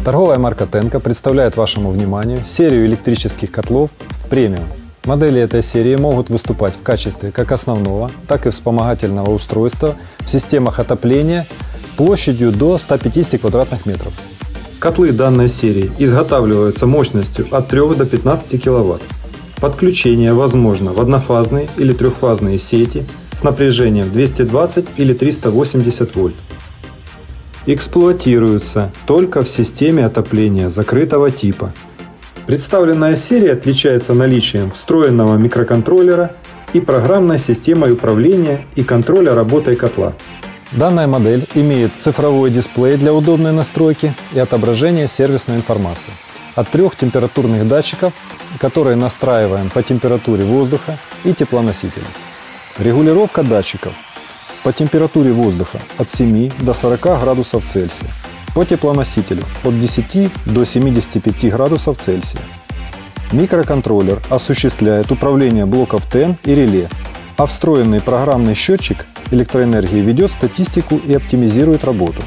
Торговая марка Tenco представляет вашему вниманию серию электрических котлов премиум. Модели этой серии могут выступать в качестве как основного, так и вспомогательного устройства в системах отопления площадью до 150 квадратных метров. Котлы данной серии изготавливаются мощностью от 3 до 15 кВт. Подключение возможно в однофазные или трехфазные сети с напряжением 220 или 380 вольт. Эксплуатируются только в системе отопления закрытого типа. Представленная серия отличается наличием встроенного микроконтроллера и программной системой управления и контроля работой котла. Данная модель имеет цифровой дисплей для удобной настройки и отображения сервисной информации от 3 температурных датчиков, которые настраиваем по температуре воздуха и теплоносителя. Регулировка датчиков по температуре воздуха от 7 до 40 градусов Цельсия, по теплоносителю от 10 до 75 градусов Цельсия. Микроконтроллер осуществляет управление блоков ТЭН и реле, а встроенный программный счетчик электроэнергии ведет статистику и оптимизирует работу.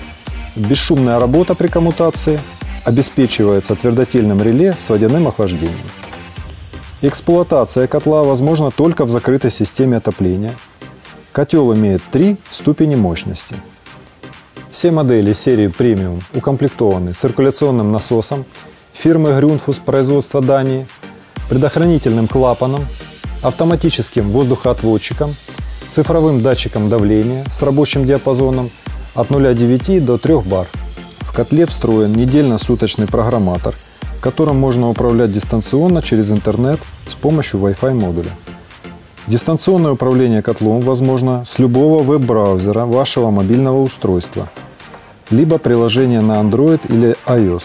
Бесшумная работа при коммутации обеспечивается твердотельным реле с водяным охлаждением. Эксплуатация котла возможна только в закрытой системе отопления. Котел имеет 3 ступени мощности. Все модели серии премиум укомплектованы циркуляционным насосом фирмы Grundfos производства Дании, предохранительным клапаном, автоматическим воздухоотводчиком, цифровым датчиком давления с рабочим диапазоном от 0,9 до 3 бар. В котле встроен недельно-суточный программатор, которым можно управлять дистанционно через интернет с помощью Wi-Fi модуля. Дистанционное управление котлом возможно с любого веб-браузера вашего мобильного устройства, либо приложения на Android или iOS.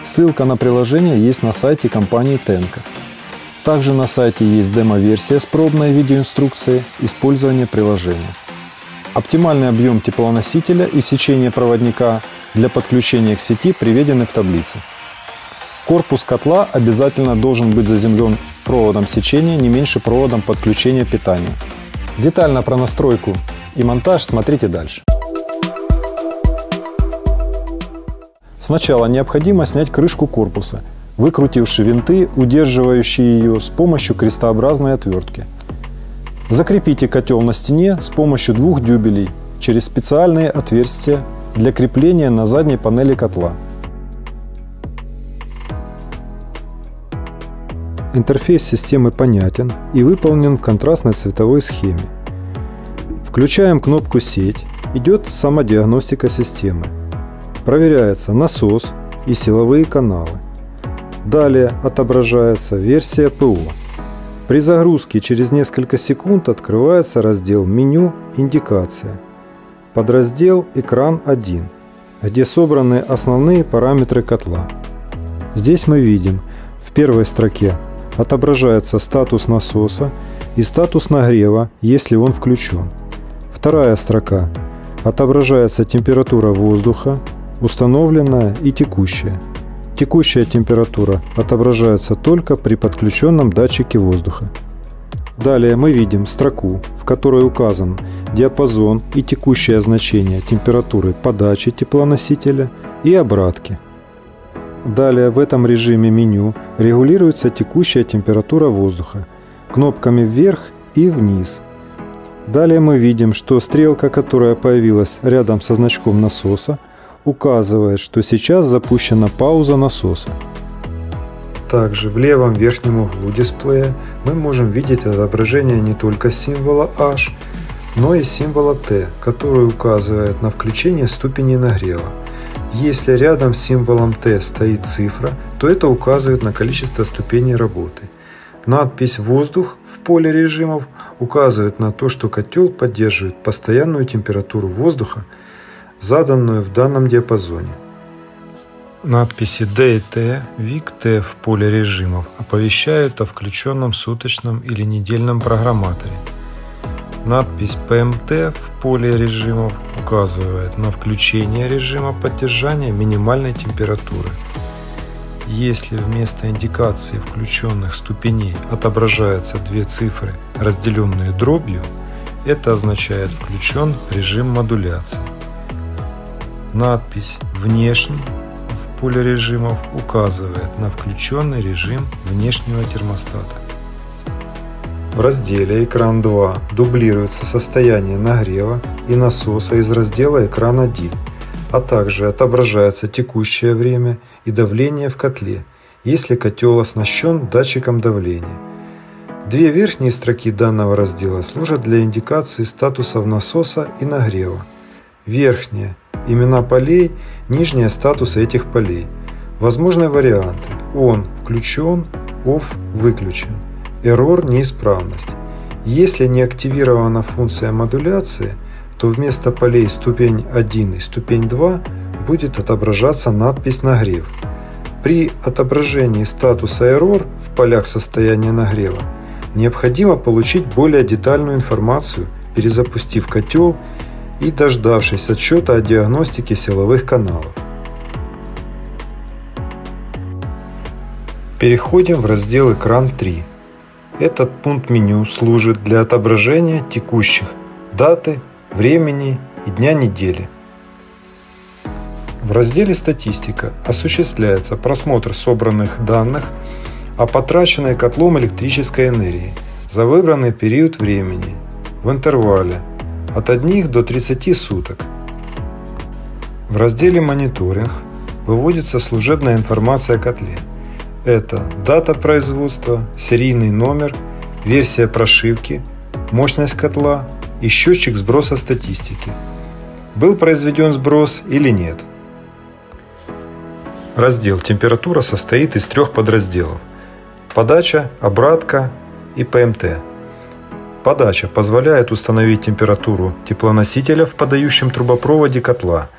Ссылка на приложение есть на сайте компании Tenco. Также на сайте есть демо-версия с пробной видеоинструкцией использования приложения. Оптимальный объем теплоносителя и сечение проводника для подключения к сети приведены в таблице. Корпус котла обязательно должен быть заземлен проводом сечения не меньше проводом подключения питания. Детально про настройку и монтаж смотрите дальше. Сначала необходимо снять крышку корпуса, выкрутивши винты, удерживающие ее с помощью крестообразной отвертки. Закрепите котел на стене с помощью 2 дюбелей через специальные отверстия для крепления на задней панели котла. Интерфейс системы понятен и выполнен в контрастной цветовой схеме. Включаем кнопку «Сеть», идет самодиагностика системы. Проверяется насос и силовые каналы. Далее отображается версия ПО. При загрузке через несколько секунд открывается раздел «Меню. Индикация». Подраздел «Экран 1», где собраны основные параметры котла. Здесь мы видим в первой строке отображается статус насоса и статус нагрева, если он включен. Вторая строка отображается температура воздуха, установленная и текущая. Текущая температура отображается только при подключенном датчике воздуха. Далее мы видим строку, в которой указан диапазон и текущее значение температуры подачи теплоносителя и обратки. Далее в этом режиме меню регулируется текущая температура воздуха кнопками вверх и вниз. Далее мы видим, что стрелка, которая появилась рядом со значком насоса, указывает, что сейчас запущена пауза насоса. Также в левом верхнем углу дисплея мы можем видеть отображение не только символа H, но и символа T, который указывает на включение ступени нагрева. Если рядом с символом T стоит цифра, то это указывает на количество ступеней работы. Надпись «Воздух» в поле режимов указывает на то, что котел поддерживает постоянную температуру воздуха, заданную в данном диапазоне. Надписи D и T, ВИК T в поле режимов оповещают о включенном суточном или недельном программаторе. Надпись PMT в поле режимов указывает на включение режима поддержания минимальной температуры. Если вместо индикации включенных ступеней отображаются 2 цифры, разделенные дробью, Это означает «включен режим модуляции». Надпись «Внешний» в поле режимов указывает на включенный режим внешнего термостата. В разделе «Экран 2» дублируется состояние нагрева и насоса из раздела «Экран 1», а также отображается текущее время и давление в котле, если котел оснащен датчиком давления. Две верхние строки данного раздела служат для индикации статусов насоса и нагрева. Верхняя – имена полей, нижняя – статусы этих полей. Возможны варианты: «On» – включен, «Off» – выключен, «Error» – неисправность. Если не активирована функция модуляции, то вместо полей ступень 1 и ступень 2 будет отображаться надпись «Нагрев». При отображении статуса Error в полях состояния нагрева необходимо получить более детальную информацию, перезапустив котел и дождавшись отчета о диагностике силовых каналов. Переходим в раздел «Экран 3». Этот пункт меню служит для отображения текущих даты, времени и дня недели. В разделе «Статистика» осуществляется просмотр собранных данных о потраченной котлом электрической энергии за выбранный период времени в интервале от 1 до 30 суток. В разделе «Мониторинг» выводится служебная информация о котле. Это дата производства, серийный номер, версия прошивки, мощность котла и счетчик сброса статистики. Был произведен сброс или нет. Раздел «Температура» состоит из 3 подразделов: подача, обратка и ПМТ. Подача позволяет установить температуру теплоносителя в подающем трубопроводе котла.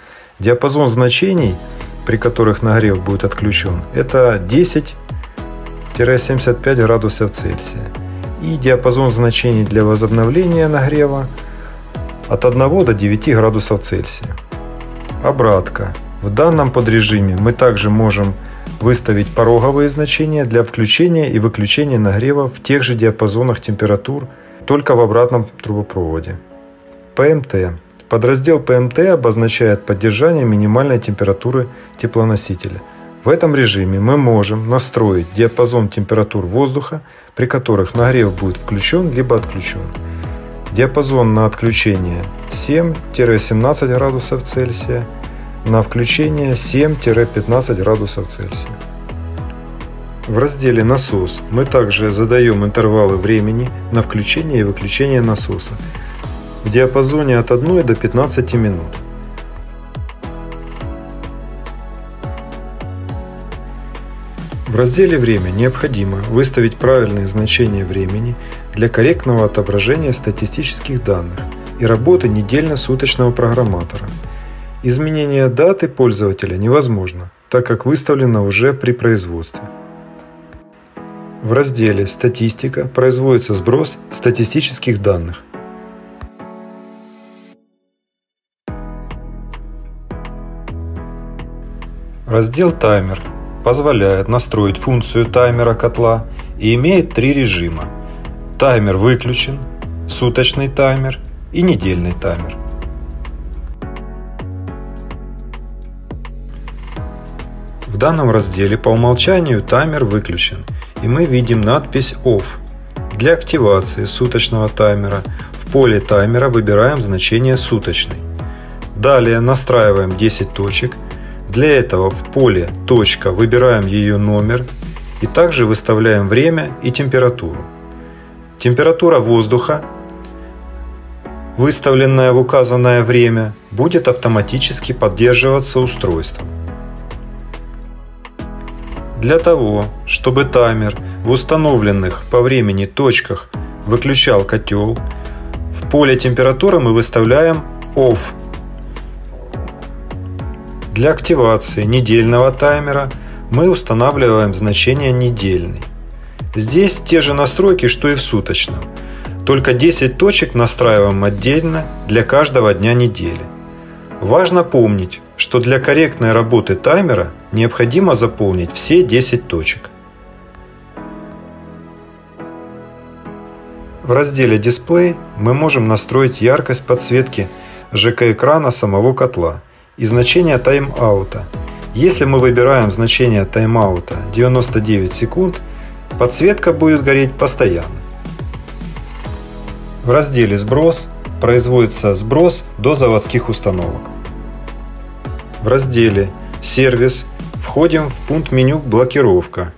Диапазон значений, при которых нагрев будет отключен, это 10-75 градусов Цельсия. И диапазон значений для возобновления нагрева от 1 до 9 градусов Цельсия. Обратка. В данном подрежиме мы также можем выставить пороговые значения для включения и выключения нагрева в тех же диапазонах температур, только в обратном трубопроводе. ПМТ. Подраздел ПМТ обозначает поддержание минимальной температуры теплоносителя. В этом режиме мы можем настроить диапазон температур воздуха, при которых нагрев будет включен либо отключен. Диапазон на отключение 7-17 градусов Цельсия, на включение 7-15 градусов Цельсия. В разделе «Насос» мы также задаем интервалы времени на включение и выключение насоса в диапазоне от 1 до 15 минут. В разделе «Время» необходимо выставить правильные значения времени для корректного отображения статистических данных и работы недельно-суточного программатора. Изменение даты пользователя невозможно, так как выставлено уже при производстве. В разделе «Статистика» производится сброс статистических данных. Раздел «Таймер» позволяет настроить функцию таймера котла и имеет 3 режима: таймер выключен, суточный таймер и недельный таймер. В данном разделе по умолчанию таймер выключен, и мы видим надпись «Off». Для активации суточного таймера в поле таймера выбираем значение «Суточный». Далее настраиваем 10 точек. Для этого в поле «Точка» выбираем ее номер и также выставляем время и температуру. Температура воздуха, выставленная в указанное время, будет автоматически поддерживаться устройством. Для того, чтобы таймер в установленных по времени точках выключал котел, в поле температуры мы выставляем «Off». Для активации недельного таймера мы устанавливаем значение «Недельный». Здесь те же настройки, что и в суточном, только 10 точек настраиваем отдельно для каждого дня недели. Важно помнить, что для корректной работы таймера необходимо заполнить все 10 точек. В разделе «Дисплей» мы можем настроить яркость подсветки ЖК-экрана самого котла и значение тайм-аута. Если мы выбираем значение тайм-аута 99 секунд, подсветка будет гореть постоянно. В разделе «Сброс» производится сброс до заводских установок. В разделе «Сервис» входим в пункт меню «Блокировка».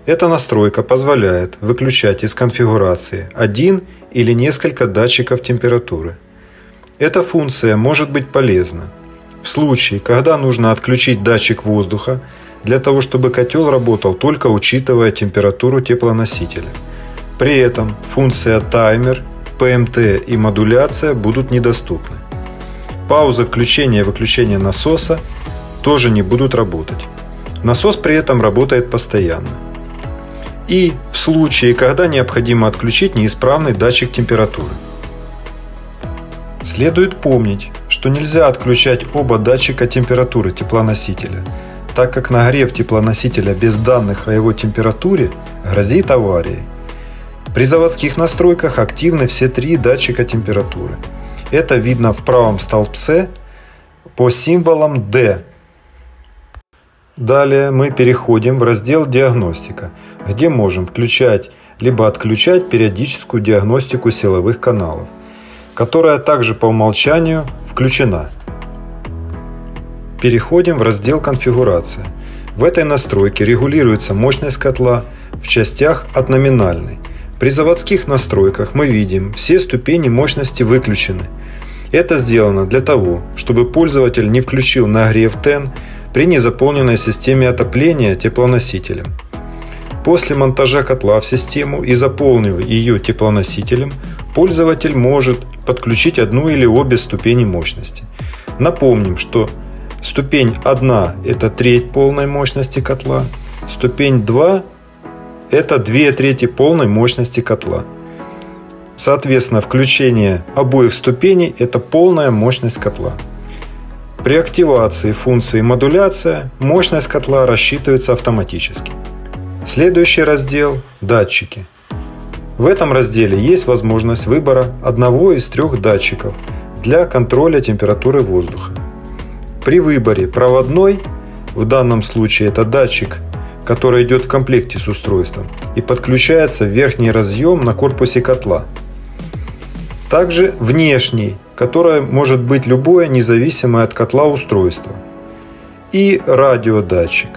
Эта настройка позволяет выключать из конфигурации один или несколько датчиков температуры. Эта функция может быть полезна в случае, когда нужно отключить датчик воздуха для того, чтобы котел работал только учитывая температуру теплоносителя. При этом функция таймер, ПМТ и модуляция будут недоступны. Паузы включения и выключения насоса тоже не будут работать. Насос при этом работает постоянно. И в случае, когда необходимо отключить неисправный датчик температуры. Следует помнить, что нельзя отключать оба датчика температуры теплоносителя, так как нагрев теплоносителя без данных о его температуре грозит аварией. При заводских настройках активны все три датчика температуры. Это видно в правом столбце по символам D. Далее мы переходим в раздел «Диагностика», где можем включать либо отключать периодическую диагностику силовых каналов, которая также по умолчанию включена. Переходим в раздел «Конфигурация». В этой настройке регулируется мощность котла в частях от номинальной. При заводских настройках мы видим, все ступени мощности выключены. Это сделано для того, чтобы пользователь не включил нагрев ТЭН при незаполненной системе отопления теплоносителем. После монтажа котла в систему и заполнив ее теплоносителем, пользователь может подключить одну или обе ступени мощности. Напомним, что ступень 1 – это треть полной мощности котла, ступень 2 – это 2/3 полной мощности котла. Соответственно, включение обоих ступеней – это полная мощность котла. При активации функции модуляция мощность котла рассчитывается автоматически. Следующий раздел – датчики. В этом разделе есть возможность выбора одного из 3 датчиков для контроля температуры воздуха. При выборе проводной, в данном случае это датчик, который идет в комплекте с устройством и подключается в верхний разъем на корпусе котла. Также внешний, которое может быть любое независимое от котла устройство. И радиодатчик.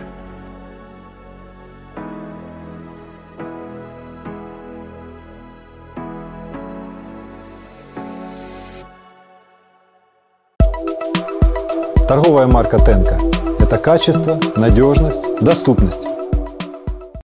Торговая марка Tenco – это качество, надежность, доступность.